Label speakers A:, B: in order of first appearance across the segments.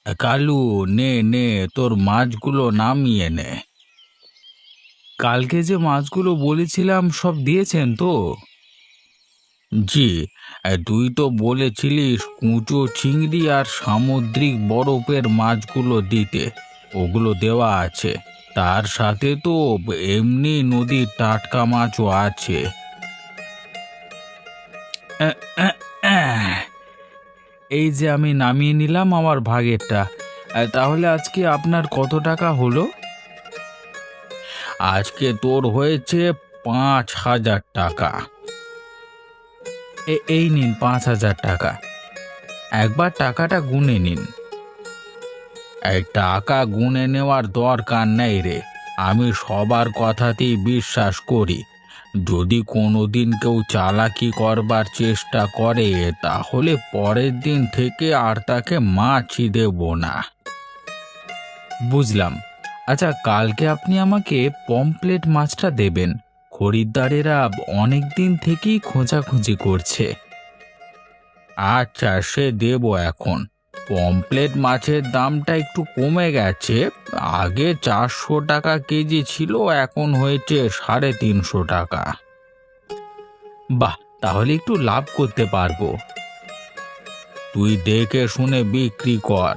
A: কালু, নে নে তোর মাছগুলো নামিয়ে নে। কালকে যে মাছগুলো বলেছিলাম সব দিয়েছেন তো? জি। তুই তো বলেছিলিস কুঁচো চিংড়ি আর সামুদ্রিক বরফের মাছগুলো দিতে, ওগুলো দেওয়া আছে। তার সাথে তো এমনি নদীর টাটকা মাছও আছে। আহ, আহ, আহ। এই যে আমি নামিয়ে নিলাম আমার ভাগেরটা। তাহলে আজকে আপনার কত টাকা হলো? আজকে তোর হয়েছে ৫,০০০ টাকা। এই নিন ৫,০০০ টাকা। একবার টাকাটা গুনে নিন। এই টাকা গুনে নেওয়ার দরকার নেই রে, আমি সবার কথাতেই বিশ্বাস করি। যদি কোনোদিন কেউ চালাকি করবার চেষ্টা করে তাহলে পরের দিন থেকে আর তাকে মাছই দেব না। বুঝলাম। আচ্ছা, কালকে আপনি আমাকে পমপ্লেট মাছটা দেবেন। খরিদ্দারেরা অনেক দিন থেকেই খোঁজাখুঁজি করছে। আচ্ছা, সে দেব এখন। পমপ্লেট মাছের দামটা একটু কমে গেছে। আগে ৪০০ টাকা কেজি ছিল, এখন হয়েছে ৩৫০ টাকা। বাহ, তাহলে একটু লাভ করতে পারবো। তুই দেখে শুনে বিক্রি কর।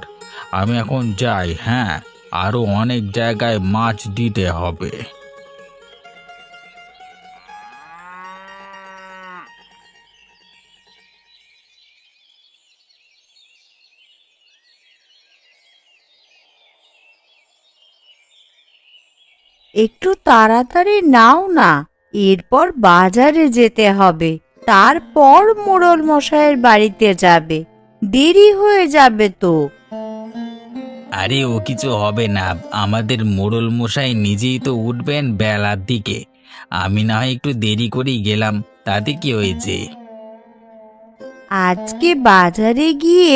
A: আমি এখন যাই। হ্যাঁ, আরো অনেক জায়গায় মাছ দিতে হবে।
B: একটু তাড়াতাড়ি নাও না, এরপর বাজারে যেতে হবে। তারপর মোড়ল মশাইয়ের বাড়িতে যাবে, দেরি হয়ে যাবে তো।
A: আরে ও কিছু হবে না, আমাদের মোড়ল মশাই নিজেই তো উঠবেন বেলার দিকে। আমি না হয় একটু দেরি করেই গেলাম, তাতে কি হয়েছে?
B: আজকে বাজারে গিয়ে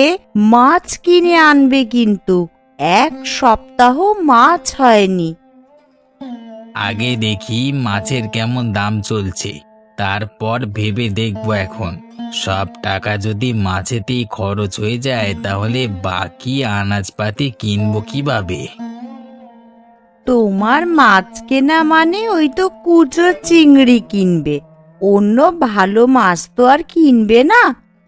B: মাছ কিনে আনবে, কিন্তু ১ সপ্তাহ মাছ হয়নি।
A: আগে দেখি মাছের কেমন দাম চলছে, তারপর ভেবে দেখবো। এখন সব টাকা যদি মাছেতেই খরচ হয়ে যায় তাহলে বাকি আনাজপাতি কিনবো কিভাবে?
B: তোমার মাছ কেনা মানে ওই তো কুচো চিংড়ি কিনবে, অন্য ভালো মাছ তো আর কিনবে না।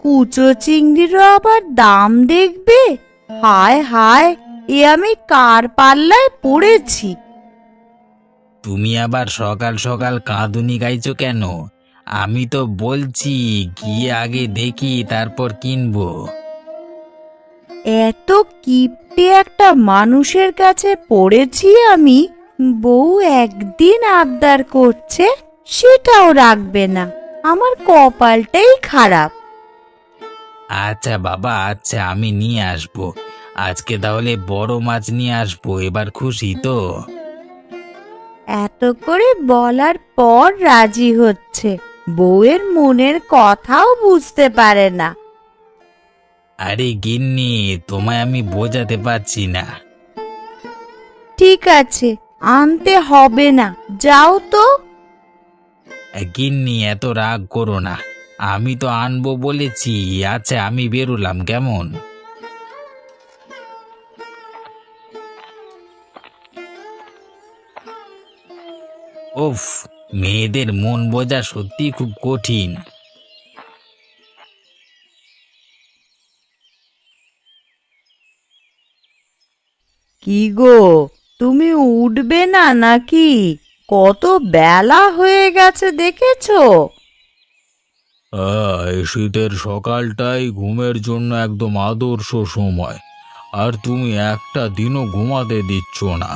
B: কুচো চিংড়িরও আবার দাম দেখবে। হায় হায়, এ আমি কার পাল্লায় পড়েছি।
A: তুমি আবার সকাল সকাল কাঁদুনি গাইছো কেন? আমি তো বলছি গিয়ে আগে দেখি তারপর কিনবো।
B: এত কিপটে একটা মানুষের কাছে পড়েছি আমি। বউ একদিন আবদার করছে, সেটাও রাখবে না। আমার কপালটাই খারাপ।
A: আচ্ছা বাবা, আচ্ছা আমি নিয়ে আসবো। আজকে তাহলে বড় মাছ নিয়ে আসবো, এবার খুশি তো?
B: এত করে বলার পর রাজি হচ্ছে, বউয়ের মনের কথাও বুঝতে পারে না।
A: আরে গিন্নি, তোমায় আমি বোঝাতে পারছি না।
B: ঠিক আছে, আনতে হবে না, যাও তো।
A: গিন্নি এত রাগ করো না, আমি তো আনবো বলেছি। আচ্ছা আমি বেরোলাম, কেমন? উফ, মেয়েদের মন বোঝা সত্যি খুব কঠিন।
B: কি গো, তুমি উঠবে না নাকি? কত বেলা হয়ে গেছে দেখেছো?
A: এই শীতের সকালটাই ঘুমের জন্য একদম আদর্শ সময়, আর তুমি একটা দিনও ঘুমাতে দিচ্ছ না।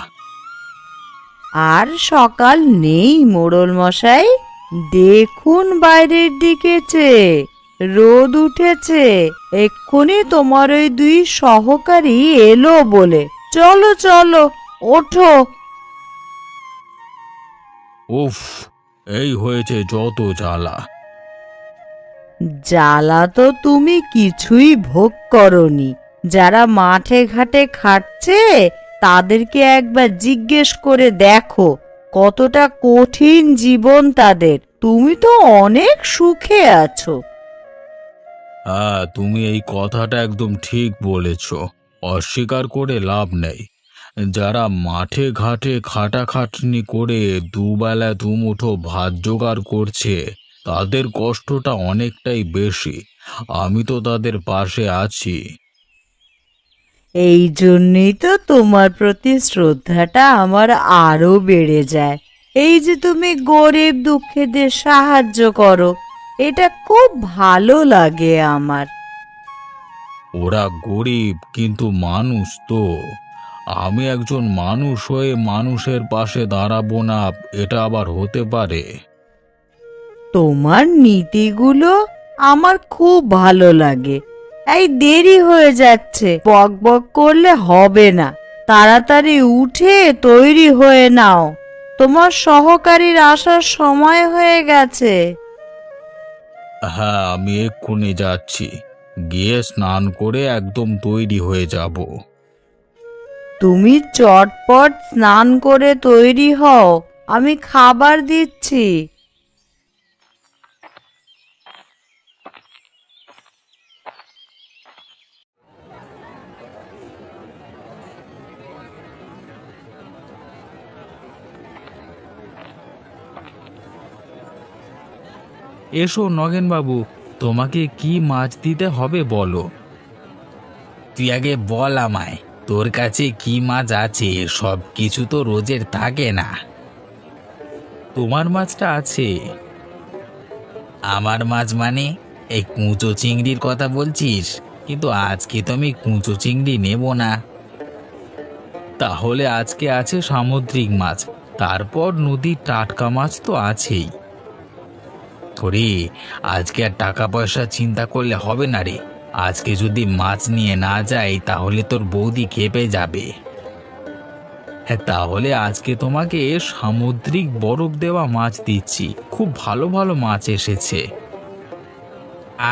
B: আর সকাল নেই মোড়ল মশাই, দেখুন বাইরের দিকে চেয়ে, রোদ উঠেছে। এক্ষুনি তোমার ওই ২ সহকারী এলো বলে। চলো চলো, ওঠো।
A: উফ, এই হয়েছে যত জ্বালা।
B: জ্বালা তো তুমি কিছুই ভোগ করনি। যারা মাঠে ঘাটে খাটছে তাদেরকে একবার জিজ্ঞেস করে দেখো, কতটা কঠিন জীবন তাদের। তুমি তো অনেক সুখে আছো।
A: হ্যাঁ, তুমি এই কথাটা একদম ঠিক বলেছ। অস্বীকার করে লাভ নেই। যারা মাঠে ঘাটে খাটাখাটনি করে দুবেলা দুমুঠো ভাত জোগাড় করছে, তাদের কষ্টটা অনেকটাই বেশি। আমি তো তাদের পাশে আছি।
B: এই জন্যই তো তোমার প্রতি শ্রদ্ধাটা আমার আরো বেড়ে যায়। এই যে তুমি গরিব দুঃখীদের সাহায্য করো, এটা খুব ভালো লাগে আমার।
A: ওরা গরিব কিন্তু মানুষ তো। আমি একজন মানুষ হয়ে মানুষের পাশে দাঁড়াবো না, এটা আবার হতে পারে?
B: তোমার নীতিগুলো আমার খুব ভালো লাগে। এই দেরি হয়ে যাচ্ছে, বক বক করলে হবে না। তাড়াতাড়ি উঠে তৈরি হয়ে নাও, তোমার সহকারীর আসার সময় হয়ে গেছে।
A: হ্যাঁ, আমি এক্ষুনি যাচ্ছি। গিয়ে স্নান করে একদম তৈরি হয়ে যাব।
B: তুমি চটপট স্নান করে তৈরি হও, আমি খাবার দিচ্ছি।
A: এসো নগেনবাবু, তোমাকে কি মাছ দিতে হবে বলো। তুই আগে বল আমায়, তোর কাছে কি মাছ আছে? সব কিছু তো রোজের থাকে না। তোমার মাছটা আছে। আমার মাছ মানে? এই কুঁচো চিংড়ির কথা বলছিস? কিন্তু আজকে তো আমি কুঁচো চিংড়ি নেব না। তাহলে আজকে আছে সামুদ্রিক মাছ, তারপর নদীর টাটকা মাছ তো আছেই। থরি, আজকে আর টাকা পয়সা চিন্তা করলে হবে না রে। আজকে যদি মাছ নিয়ে না যাই তাহলে তোর বৌদি খেপে যাবে। হ্যাঁ, তাহলে আজকে তোমাকে সামুদ্রিক বরফ দেওয়া মাছ দিচ্ছি, খুব ভালো ভালো মাছ এসেছে।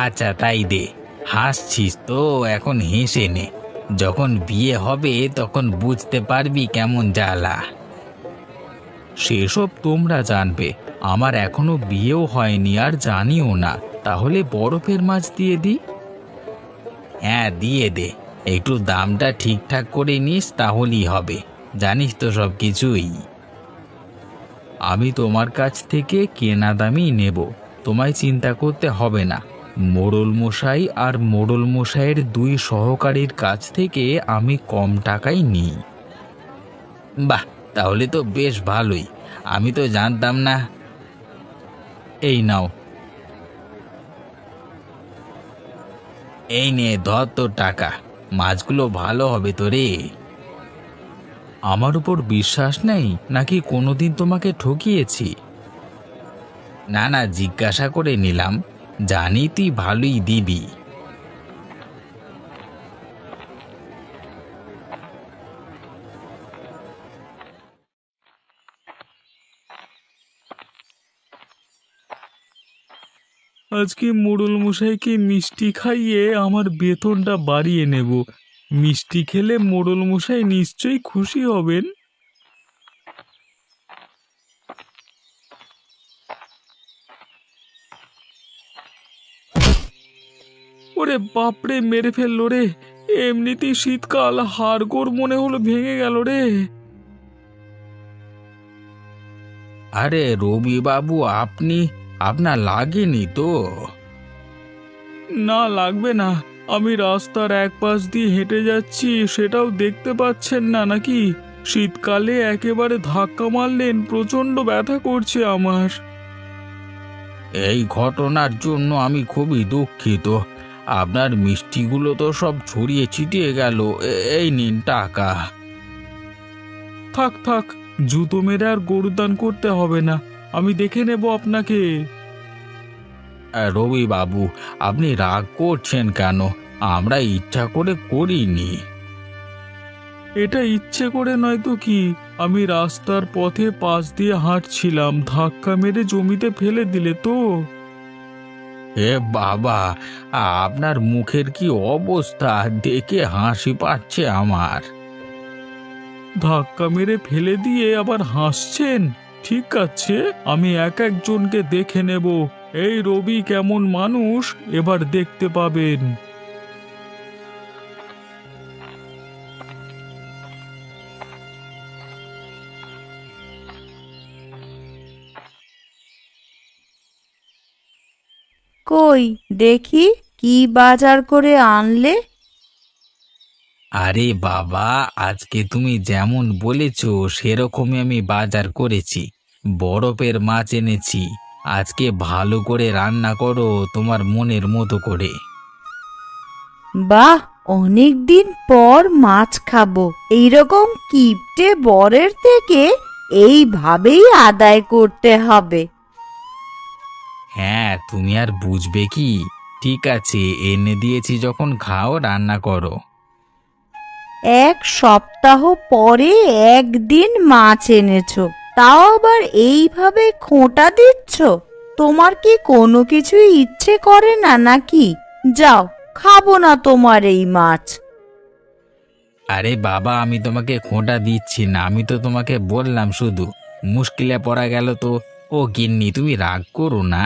A: আচ্ছা তাই দে। হাসছিস তো, এখন হেসে নে। যখন বিয়ে হবে তখন বুঝতে পারবি কেমন জ্বালা। সেসব তোমরা জানবে, আমার এখনো বিয়েও হয়নি আর জানিও না। তাহলে বরফের মাছ দিয়ে দিই? হ্যাঁ দিয়ে দে, একটু দামটা ঠিকঠাক করে নিস তাহলেই হবে। জানিস তো সব কিছুই। আমি তোমার কাছ থেকে কেনা দামই নেব, তোমায় চিন্তা করতে হবে না। মোড়ল মশাই আর মোড়ল মশাইয়ের দুই সহকারীর কাছ থেকে আমি কম টাকায় নিই। বাহ, তাহলে তো বেশ ভালোই। আমি তো জানতাম না। এই নাও। এই নে ধর তোর টাকা। মাছগুলো ভালো হবে তো রে। আমার উপর বিশ্বাস নেই নাকি কোনোদিন তোমাকে ঠকিয়েছি? না না, জিজ্ঞাসা করে নিলাম। জানি তুই ভালোই দিবি। আজকে মোড়ল মশাইকে মিষ্টি খাইয়ে আমার বেতনটা বাড়িয়ে নেব। মিষ্টি খেলে মোড়ল মশাই নিশ্চয়ই খুশি হবেন। ওরে বাপরে, মেরে ফেললো রে! এমনিতেই শীতকাল, হাড়গোড় মনে হলো ভেঙে গেল রে। আরে রবি বাবু, আপনার লাগেনি তো? না, লাগবে না। আমি রাস্তার এক পাশ দিয়ে হেঁটে যাচ্ছি, সেটাও দেখতে পাচ্ছেন না নাকি? শীতকালে একেবারে ধাক্কা মারলেন, প্রচন্ড ব্যথা করছে আমার। এই ঘটনার জন্য আমি খুবই দুঃখিত। আপনার মিষ্টিগুলো তো সব ছড়িয়ে ছিটিয়ে গেল। এই নিন টাকা। থাক থাক, জুতো মেরে আর গরুদান করতে হবে না, আমি দেখে নেব আপনাকে। রবি বাবু, আপনি রাগ করছেন কেন? আমরা ইচ্ছা করে করিনি। এটা ইচ্ছে করে নয় তো কি? আমি রাস্তার পথে পাশ দিয়ে হাঁটছিলাম, ধাক্কা মেরে জমিতে ফেলে দিলে তো। হে বাবা, আপনার মুখের কি অবস্থা, দেখে হাসি পাচ্ছে আমার। ধাক্কা মেরে ফেলে দিয়ে আবার হাসছেন? ঠিক আছে, আমি এক একজনকে দেখে নেব। এই রবি কেমন মানুষ এবার দেখতে পাবেন।
B: কই দেখি কি বাজার করে আনলে?
A: আরে বাবা, আজকে তুমি যেমন বলেছো সেরকমই আমি বাজার করেছি। বরফের মাছ এনেছি। আজকে ভালো করে রান্না করো তোমার মনের মতো করে।
B: বাহ, অনেক দিন পর মাছ খাবো। এইরকম কিপটে বরের থেকে এইভাবেই আদায় করতে হবে।
A: হ্যাঁ, তুমি আর বুঝবে কি? ঠিক আছে, এনে দিয়েছি যখন খাও, রান্না করো।
B: এক সপ্তাহ পরে একদিন মাছ এনেছো, তাও আবার এইভাবে খোঁটা দিচ্ছ। তোমার কি কোনো কিছু ইচ্ছে করে না নাকি? যাও, খাবো না তোমার এই মাছ।
A: আরে বাবা, আমি তোমাকে খোঁটা দিচ্ছি না, আমি তো তোমাকে বললাম শুধু। মুশকিলে পড়া গেল তো। ও গিন্নি, তুমি রাগ করো না।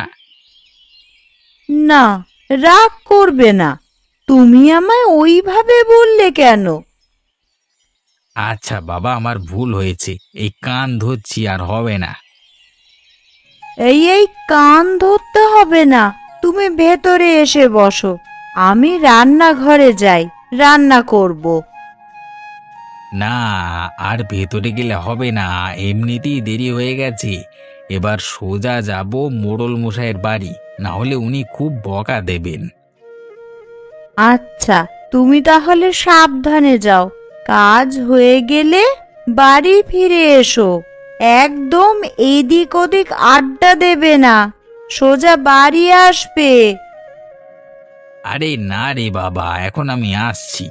B: না, রাগ করবে না। তুমি আমায় ওইভাবে বললে কেন?
A: আচ্ছা বাবা, আমার ভুল হয়েছে। এই কান ধরছি, আর হবে না।
B: এই কান ধরতে হবে না। তুমি ভেতরে এসে বসো, আমি রান্নাঘরে যাই, রান্না করব।
A: না, আর ভেতরে গেলে হবে না। এমনিতেই দেরি হয়ে গেছে। এবার সোজা যাব মোড়ল মশাইয়ের বাড়ি, না হলে উনি খুব বকা দেবেন।
B: আচ্ছা, তুমি তাহলে সাবধানে যাও। কাজ হয়ে গেলে বাড়ি ফিরে এসো। একদম এদিক ওদিক আড্ডা দেবে না, সোজা বাড়ি আসবে।
A: আরে না রে বাবা, এখন আমি আসছি।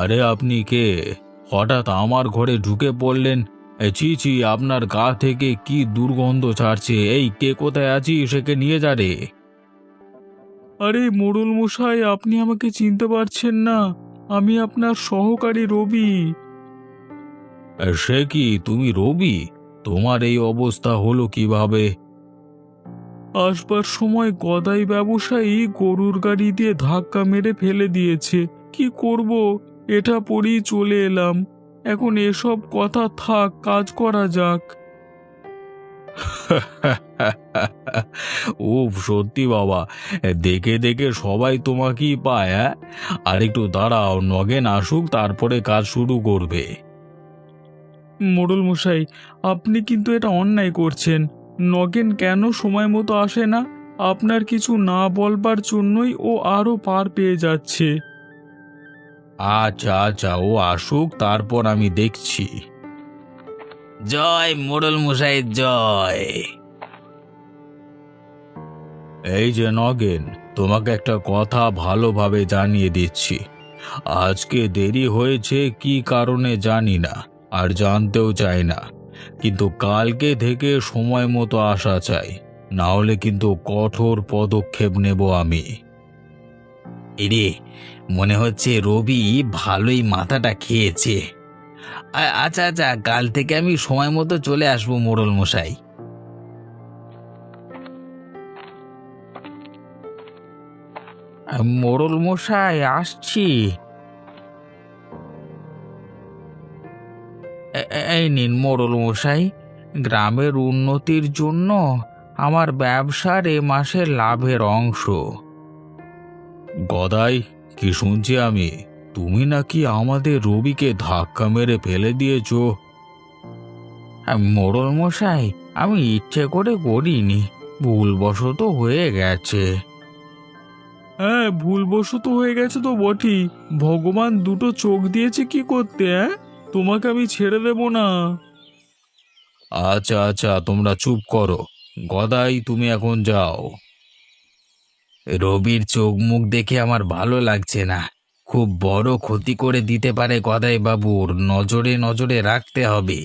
A: আরে আপনি কে? হঠাৎ আমার ঘরে ঢুকে পড়লেন? ছি ছি, আপনার গা থেকে কি দুর্গন্ধ ছাড়ছে! এই, কে কোথায় আছিস, সেকে নিয়ে যা রে। আরে মোড়ল মশাই, আপনি আমাকে চিনতে পারছেন না? আমি আপনার সহকারী রবি। সে কি, তুমি রবি? তোমার এই অবস্থা হলো কিভাবে? আসবার সময় গদাই ব্যবসায়ী গরুর গাড়ি দিয়ে ধাক্কা মেরে ফেলে দিয়েছে। কি করব, এটা পরেই চলে এলাম। এখন এসব কথা থাক, কাজ করা যাক। ও সত্যি বাবা, দেখে দেখে সবাই তোমাকেই পায়, হ্যাঁ? আর একটু দাঁড়াও, নগেন আসুক, তারপরে কাজ শুরু করবে। মোড়ল মশাই, আপনি কিন্তু এটা অন্যায় করছেন। নগেন কেন সময় মতো আসে না? আপনার কিছু না বলবার জন্যই ও আরো পার পেয়ে যাচ্ছে। আচ্ছা আচ্ছা, ও আসুক, তারপর আমি দেখছি। জয় মোড়ল মশাই, জয়। এই যে নগেন, তোমাকে একটা কথা ভালোভাবে জানিয়ে দিচ্ছি। আজকে দেরি হয়েছে কি কারণে জানি না, আর জানতেও চাই না। কিন্তু কালকে থেকে সময় মতো আসা চাই, না হলে কিন্তু কঠোর পদক্ষেপ নেব আমি। এরে, মনে হচ্ছে রবি ভালোই মাথাটা খেয়েছে। আচ্ছা আচ্ছা, কাল থেকে আমি সময় মতো চলে আসবো মোড়ল মশাই। মোড়ল মশাই, আসছি। এই নিন মোড়ল মশাই, গ্রামের উন্নতির জন্য আমার ব্যবসার এ মাসের লাভের অংশ। গদাই, কি শুনছি আমি? তুমি নাকি আমাদের রবিকে ধাক্কা মেরে ফেলে দিয়েছো? মোড়ল মশাই, আমি ইচ্ছে করে করিনি, ভুলবশত হয়ে গেছে। হ্যাঁ, ভুলবশত হয়ে গেছে তো বটেই। ভগবান দুটো চোখ দিয়েছে কি করতে, হ্যাঁ? তোমাকে আমি ছেড়ে দেব না। আচ্ছা আচ্ছা, তোমরা চুপ করো। গদাই, তুমি এখন যাও। রবির চোখ মুখ দেখে আমার ভালো লাগছে না। খুব বড় ক্ষতি করে দিতে পারে গদাই বাবুর, নজরে নজরে রাখতে হবে।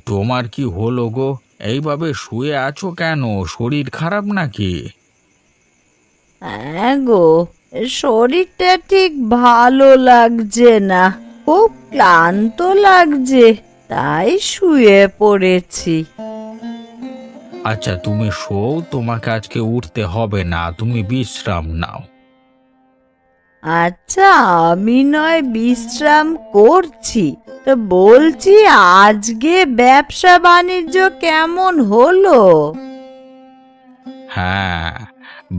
A: তোমার কি হলো গো? এইভাবে শুয়ে আছো কেন? শরীর খারাপ নাকি?
B: হ্যাঁ গো, শরীরটা ঠিক ভালো লাগছে না, খুব ক্লান্ত লাগছে, তাই শুয়ে পড়েছি।
A: আচ্ছা তুমি শোও, তোমাকে আজকে উঠতে হবে না, তুমি বিশ্রাম নাও।
B: আচ্ছা, আমি নয় বিশ্রাম করছি, তো বলছি আজকে ব্যবসা বাণিজ্য কেমন হলো?
A: হ্যাঁ,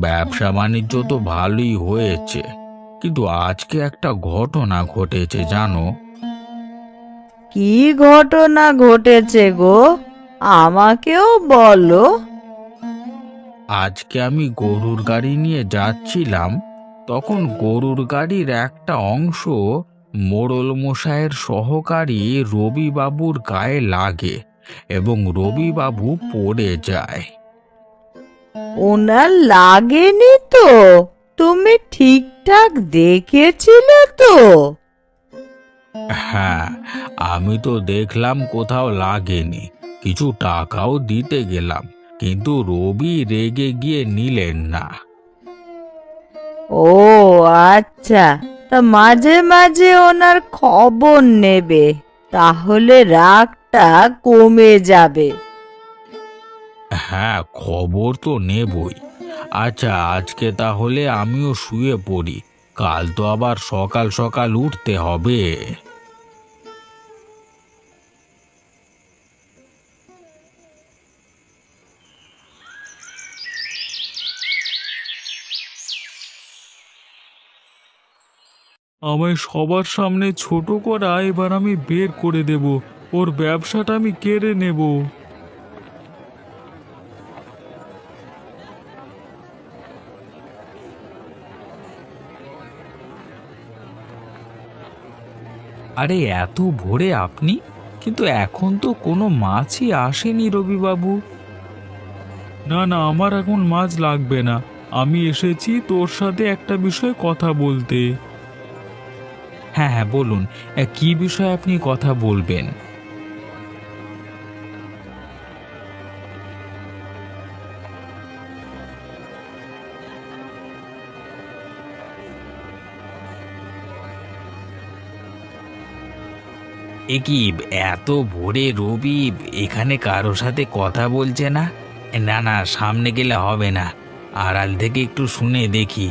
A: ব্যবসা বাণিজ্য তো ভালোই হয়েছে, কিন্তু আজকে একটা ঘটনা ঘটেছে জানো।
B: কি ঘটনা ঘটেছে গো? আমাকেও বলো।
A: আজকে আমি গরুর গাড়ি নিয়ে যাচ্ছিলাম, তখন গরুর গাড়ির একটা অংশ মোড়ল মশাইয়ের সহকারী রবিবাবুর গায়ে লাগে এবং রবিবাবু পড়ে যায়।
B: ওনার লাগেনি তো? তুমি ঠিকঠাক দেখেছিলে তো?
A: হ্যাঁ, আমি তো দেখলাম কোথাও লাগেনি, কিছু টাকাও দিতে গেলাম, কিন্তু রবি রেগে গিয়ে নিলেন না।
B: ও আচ্ছা, তা মাঝে মাঝে ওনার খবর নেবে, তাহলে রাগটা কমে যাবে।
A: হ্যাঁ, খবর তো নেবই। আচ্ছা আজকে তাহলে আমিও শুয়ে পড়ি, কাল তো আবার সকাল সকাল উঠতে হবে।
C: আমায় সবার সামনে ছোট করা এবার আমি বের করে দেব, ওর ব্যবসাটা আমি কেড়ে নেব।
A: আরে এত ভোরে আপনি, কিন্তু এখন তো কোনো মাছই আসেনি রবিবাবু।
C: না না, আমার এখন মাছ লাগবে না, আমি এসেছি তোর সাথে একটা বিষয়ে কথা বলতে।
A: হ্যাঁ হ্যাঁ বলুন, কি বিষয়ে আপনি কথা বলবেন? এ কি, এত ভোরে রবি এখানে কারো সাথে কথা বলছে না? না না, সামনে গেলে হবে না, আড়াল থেকে একটু শুনে দেখি।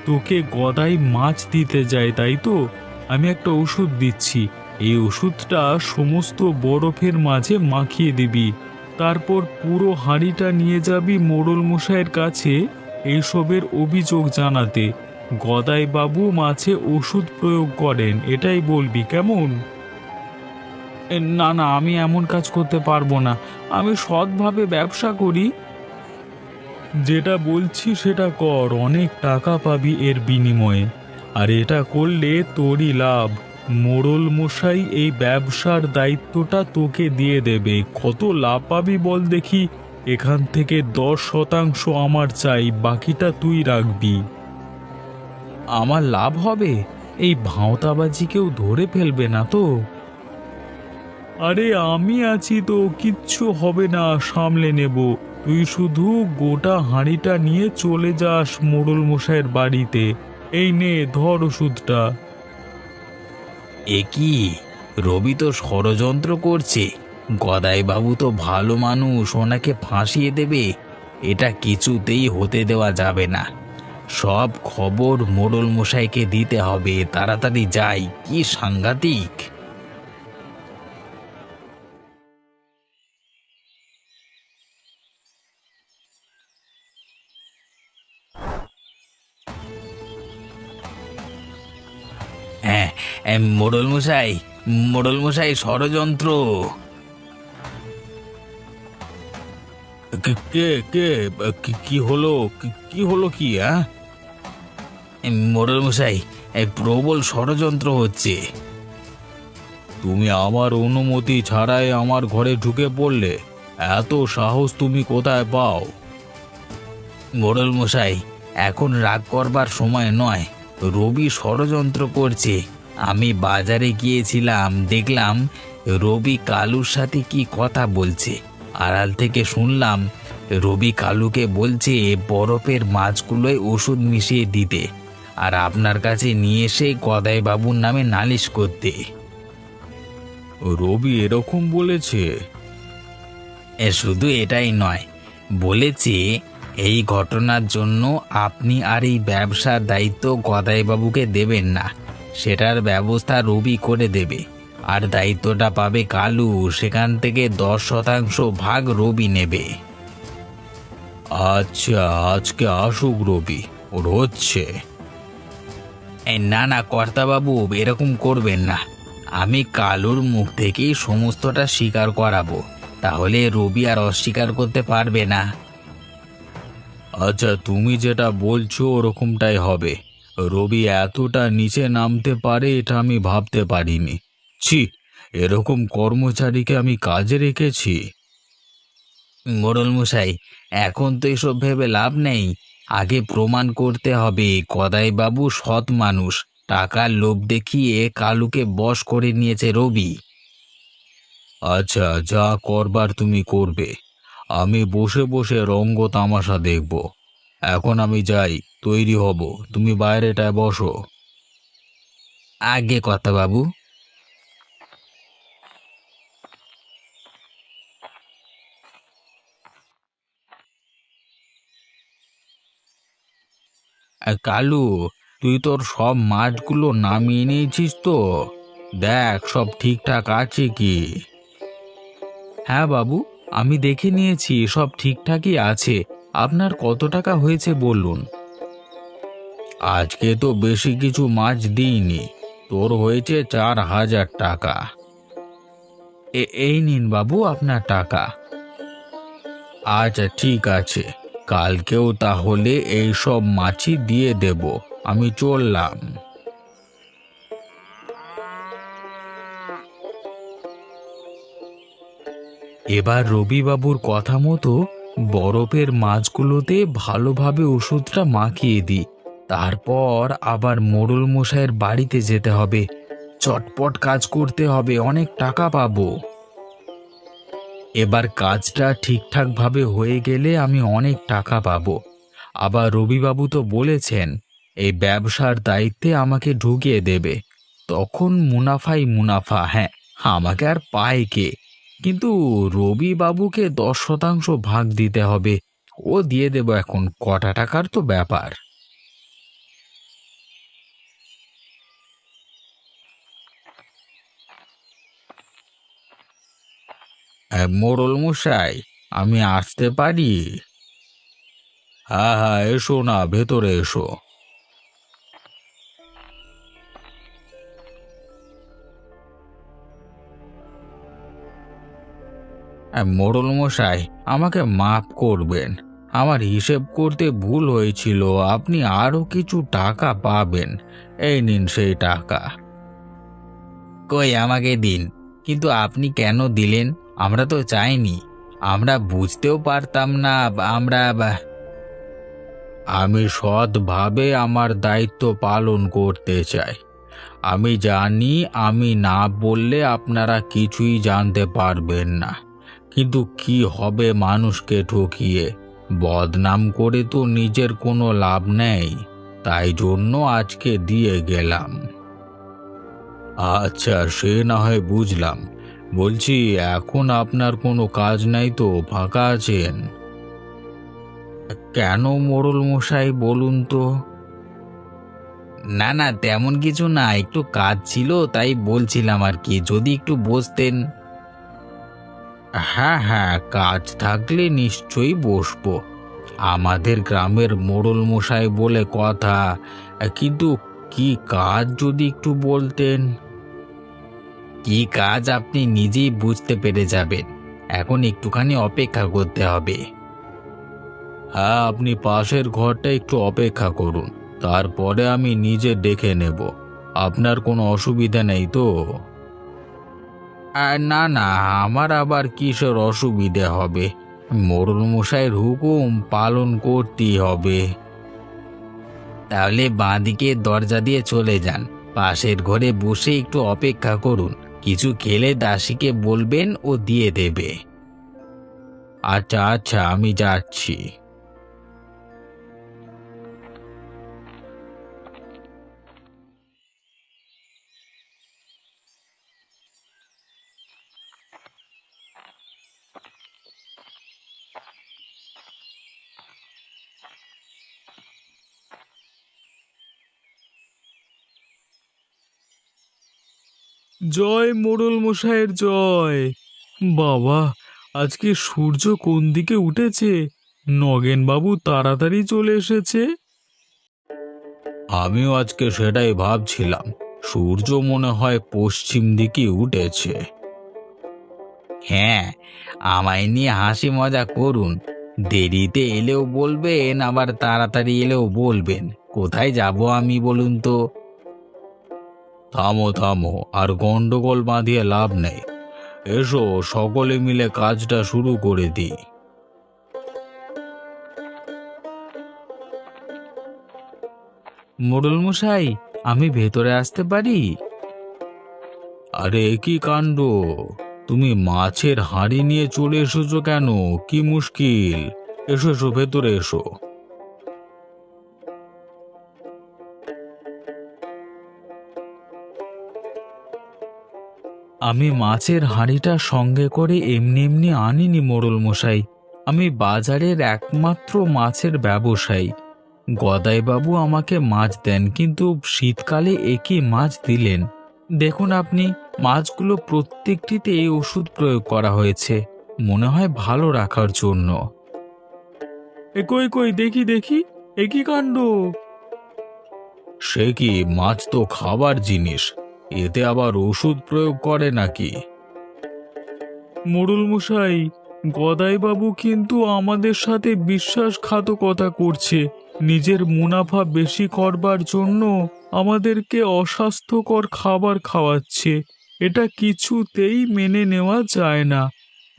C: তোকে গদাই মাছ দিতে যায় তাই তো? আমি একটা ওষুধ দিচ্ছি, এই ওষুধটা সমস্ত বরফের মাঝে মাখিয়ে দিবি, তারপর পুরো হাঁড়িটা নিয়ে যাবি মোড়ল মশাইয়ের কাছে এইসবের অভিযোগ জানাতে। গদাই বাবু মাছে ওষুধ প্রয়োগ করেন, এটাই বলবি, কেমন?
A: না না, আমি এমন কাজ করতে পারবো না, আমি সৎভাবে ব্যবসা করি।
C: যেটা বলছি সেটা কর, অনেক টাকা পাবি এর বিনিময়ে, আর এটা করলে তোরই লাভ। মোড়ল মশাই এই ব্যবসার দায়িত্বটা তোকে দিয়ে দেবে, কত লাভ পাবি বল দেখি। এখান থেকে 10% আমার চাই, বাকিটা তুই রাখবি।
A: আমার লাভ হবে? এই ভাঁওতাবাজি কেউ ধরে ফেলবে না তো?
C: আরে আমি আছি তো, কিচ্ছু হবে না, সামলে নেব। তুই শুধু গোটা হাঁড়িটা নিয়ে চলে যাস মোড়ল মশাইয়ের বাড়িতে। এই নে ধর ওষুধটা।
A: এ কি, রবি তো ষড়যন্ত্র করছে, গদাইবাবু তো ভালো মানুষ, ওনাকে ফাঁসিয়ে দেবে, এটা কিছুতেই হতে দেওয়া যাবে না। সব খবর মোড়ল মশাইকে দিতে হবে, তাড়াতাড়ি যাই, কি সাংঘাতিক। হ্যাঁ, মোড়ল মশাই, মোড়ল মশাই ষড়যন্ত্র।
C: কে কে কে কি হলো? কি হলো কি?
A: মোড়ল মশাই, প্রবল ষড়যন্ত্র হচ্ছে।
C: তুমি আমার অনুমতি ছাড়াই আমার ঘরে ঢুকে পড়লে, এত সাহস তুমি কোথায় পাও?
A: মোড়ল মশাই, এখন রাগ করবার সময় নয়, রবি ষড়যন্ত্র করছে। আমি বাজারে গিয়েছিলাম, দেখলাম রবি কালুর সাথে কি কথা বলছে। আড়াল থেকে শুনলাম রবি কালুকে বলছে বরফের মাছগুলোয় ওষুধ মিশিয়ে দিতে, আর আপনার কাছে নিয়ে এসে গদাই বাবুর নামে নালিশ করতে।
C: রবি এরকম বলেছে?
A: শুধু এটাই নয়, বলেছে এই ঘটনার জন্য আপনি আর এই ব্যবসার দায়িত্ব গদাইবাবুকে দেবেন না, সেটার ব্যবস্থা রবি করে দেবে, আর দায়িত্বটা পাবে কালু, সেখান থেকে 10% ভাগ রবি নেবে।
C: আচ্ছা, আজকে আসুক রবি, ওর হচ্ছে।
A: না না কর্তাবাবু, এরকম করবেন না। আমি কালুর মুখ থেকেই সমস্তটা স্বীকার করাবো, তাহলে রবি আর অস্বীকার করতে পারবে না।
C: আচ্ছা, তুমি যেটা বলছো ওরকমটাই হবে। রবি এতটা নিচে নামতে পারে এটা আমি ভাবতে পারিনি। ছি, এরকম কর্মচারীকে আমি কাজে রেখেছি।
A: মোড়ল মশাই, এখন তো এসব ভেবে লাভ নেই। আগে প্রমাণ করতে হবে গদাইবাবু সৎ মানুষ, টাকার লোভ দেখিয়ে কালুকে বশ করে নিয়েছে রবি।
C: আচ্ছা, যা করবার তুমি করবে, আমি বসে বসে রঙ্গ তামাশা দেখব। এখন আমি যাই, তৈরি হব, তুমি বাইরেটায় বসো।
A: আগে কর্তাবাবু। কালু, তুই তোর সব মাছগুলো নামিয়ে নিয়েছিস তো? দেখ সব ঠিকঠাক আছে কি। হ্যাঁ বাবু, আমি দেখে নিয়েছি, সব ঠিকঠাকই আছে। আপনার কত টাকা হয়েছে বলুন।
C: আজকে তো বেশি কিছু মাছ দিইনি, তোর হয়েছে 4,000 টাকা।
A: এই নিন বাবু আপনার টাকা।
C: আচ্ছা ঠিক আছে, কালকেও তাহলে এই সব মাছই দিয়ে দেব, আমি চললাম।
A: এবার রবিবাবুর কথা মতো বরফের মাছগুলোতে ভালোভাবে ওষুধটা মাখিয়ে দিই, তারপর আবার মোড়ল মশাইয়ের বাড়িতে যেতে হবে। চটপট কাজ করতে হবে, অনেক টাকা পাবো। এবার কাজটা ঠিকঠাকভাবে হয়ে গেলে আমি অনেক টাকা পাবো। আবার রবিবাবু তো বলেছেন এই ব্যবসার দায়িত্বে আমাকে ঢুকিয়ে দেবে, তখন মুনাফাই মুনাফা। হ্যাঁ, আমাকে আর পায় কে? কিন্তু রবিবাবুকে 10% ভাগ দিতে হবে, ও দিয়ে দেব, এখন কটা টাকার তো ব্যাপার।
C: মোড়ল মশাই, আমি আসতে পারি? হ্যাঁ হ্যাঁ, এসো না, ভেতরে এসো।
A: মোড়ল মশাই, আমাকে মাফ করবেন, আমার হিসেব করতে ভুল হয়েছিল। আপনি আরো কিছু টাকা পাবেন, এই নিন সেই টাকা। কই আমাকে দিন। কিন্তু আপনি কেন দিলেন? আমরা তো চাইনি, আমরা বুঝতেও পারতাম না।
C: আমি সৎভাবে আমার দায়িত্ব পালন করতে চাই। আমি জানি আমি না বললে আপনারা কিছুই জানতে পারবেন না, কিন্তু কি হবে মানুষকে ঠকিয়ে? বদনাম করে তো নিজের কোনো লাভ নেই, তাই জন্য আজকে দিয়ে গেলাম। আচ্ছা, সে না হয় বুঝলাম। বলছি, এখন আপনার কোনো কাজ নাই তো, ফাঁকা আছেন?
A: কেন মোড়ল মশাই বলুন তো? না না, তেমন কিছু না, একটু কাজ ছিল তাই বলছিলাম আর কি, যদি একটু বসতেন।
C: হ্যাঁ হ্যাঁ, কাজ থাকলে নিশ্চয়ই বসবো। আমাদের গ্রামের মোড়ল মশাই বলে কথা, কিন্তু কি কাজ যদি একটু বলতেন?
A: কি কাজ আপনি নিজেই বুঝতে পেরে যাবেন, এখন একটুখানি অপেক্ষা করতে হবে।
C: হ্যাঁ, আপনি পাশের ঘরটা একটু অপেক্ষা করুন, তারপরে আমি নিজে দেখে নেব। আপনার কোনো অসুবিধা নেই তো?
A: না না, আমার আবার কিসের অসুবিধে হবে? মোড়ল মশাইয়ের হুকুম পালন করতেই হবে। তাহলে বাঁদিকে দরজা দিয়ে চলে যান, পাশের ঘরে বসে একটু অপেক্ষা করুন, কিছু খেলে দাসীকে বলবেন ও দিয়ে দেবে। আচ্ছা আচ্ছা, আমি যাচ্ছি।
C: জয় মোড়ল মশাইয়ের জয়। বাবা, আজকে সূর্য কোন দিকে উঠেছে! নগেন বাবু তাড়াতাড়ি চলে এসেছে।
A: আমিও আজকে সেটাই ভাবছিলাম, সূর্য মনে হয় পশ্চিম দিকে উঠেছে। হ্যাঁ, আমায় নিয়ে হাসি মজা করুন, দেরিতে এলেও বলবেন, আবার তাড়াতাড়ি এলেও বলবেন। কোথায় যাব আমি বলুন তো? থামো থামো, আর গন্ডগোল বাঁধিয়ে লাভ নেই। এসো, সকলে মিলে কাজটা শুরু করে দিই। মোড়ল মশাই, আমি ভেতরে আসতে পারি? আরে এ কি কাণ্ড! তুমি মাছের হাঁড়ি নিয়ে চলে এসেছো কেন? কি মুশকিল? এসো এসো, ভেতরে এসো। আমি মাছের হাঁড়িটা সঙ্গে করে এমনি এমনি আনিনি মোড়ল মশাই। আমি বাজারের একমাত্র মাছের ব্যবসায়ী। গদাইবাবু আমাকে মাছ দেন, কিন্তু শীতকালে একই মাছ দিলেন। দেখুন আপনি, মাছগুলো প্রত্যেকটিতে এই ওষুধ প্রয়োগ করা হয়েছে, মনে হয় ভালো রাখার জন্য।
C: এ কই কই, দেখি দেখি, এ কি কাণ্ড!
A: সে কি, মাছ তো খাবার জিনিস, এতে আবার ওষুধ প্রয়োগ করে নাকি?
C: মোড়ল মশাই, গদাইবাবু কিন্তু আমাদের সাথে বিশ্বাসঘাতকতা করছে। নিজের মুনাফা বেশি করবার জন্য আমাদেরকে অস্বাস্থ্যকর খাবার খাওয়াচ্ছে। এটা কিছুতেই মেনে নেওয়া যায় না।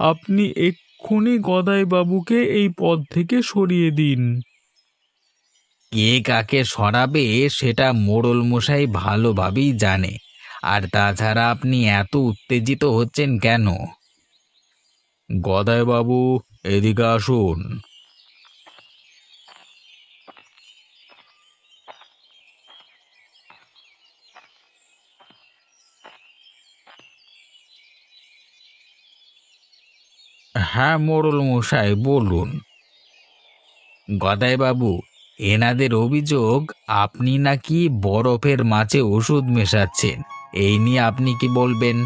C: আপনি এক্ষুনি গদাইবাবুকে এই পদ থেকে সরিয়ে দিন।
A: কে কাকে সরাবে সেটা মোড়ল মশাই ভালোভাবেই জানে। আর তাছাড়া আপনি এত উত্তেজিত হচ্ছেন কেন? গদাইবাবু, এদিকে আসুন। হ্যাঁ মোড়ল মশাই, বলুন। গদাইবাবু, এনাদের অভিযোগ আপনি নাকি বরফের মাছে ওষুধ মেশাচ্ছেন। এই নিয়ে আপনি কি বলবেন?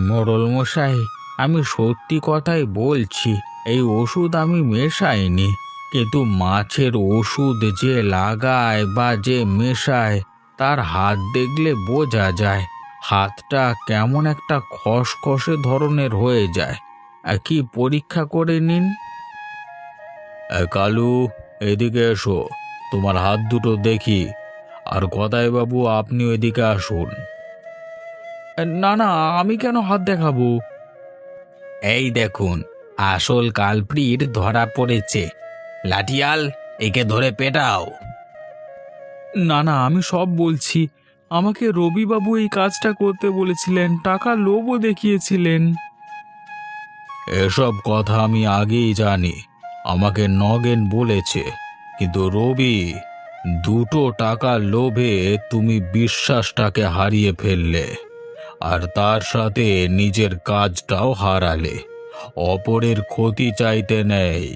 A: মোড়ল মশাই, আমি সত্যি কথাই বলছি, এই ওষুধ আমি মেশাইনি। কিন্তু মাছের ওষুধ যে লাগায় বা যে মেশায়, তার হাত দেখলে বোঝা যায়। হাতটা কেমন একটা খসখসে ধরনের হয়ে যায়। কি পরীক্ষা করে নিন। কালু, এদিকে এসো, তোমার হাত দুটো দেখি। আর গদাইবাবু, আপনিও এদিকে আসুন। না না, আমি কেন হাত দেখাবো? এই দেখুন, আসল কালপ্রিট ধরা পড়েছে। লাঠিয়াল, একে ধরে পেটাও।
C: না না, আমি সব বলছি। আমাকে রবিবাবু এই কাজটা করতে বলেছিলেন, টাকা লোভও দেখিয়েছিলেন।
A: এসব কথা আমি আগেই জানি, আমাকে নগেন বলেছে। কিন্তু রবি, 2 টাকার লোভে তুমি বিশ্বাসটাকে হারিয়ে ফেললে, আর তার সাথে নিজের কাজটাও হারালে। অপরের ক্ষতি চাইতে নেই।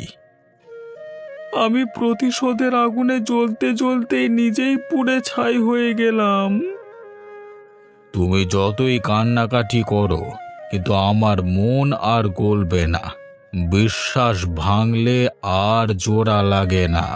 C: আমি প্রতিশোধের আগুনে জ্বলতে জ্বলতে নিজেই পুড়ে ছাই হয়ে গেলাম।
A: তুমি যতই কান্নাকাটি করো, কিন্তু আমার মন আর গলবে না। বিশ্বাস ভাঙলে আর জোড়া লাগে না।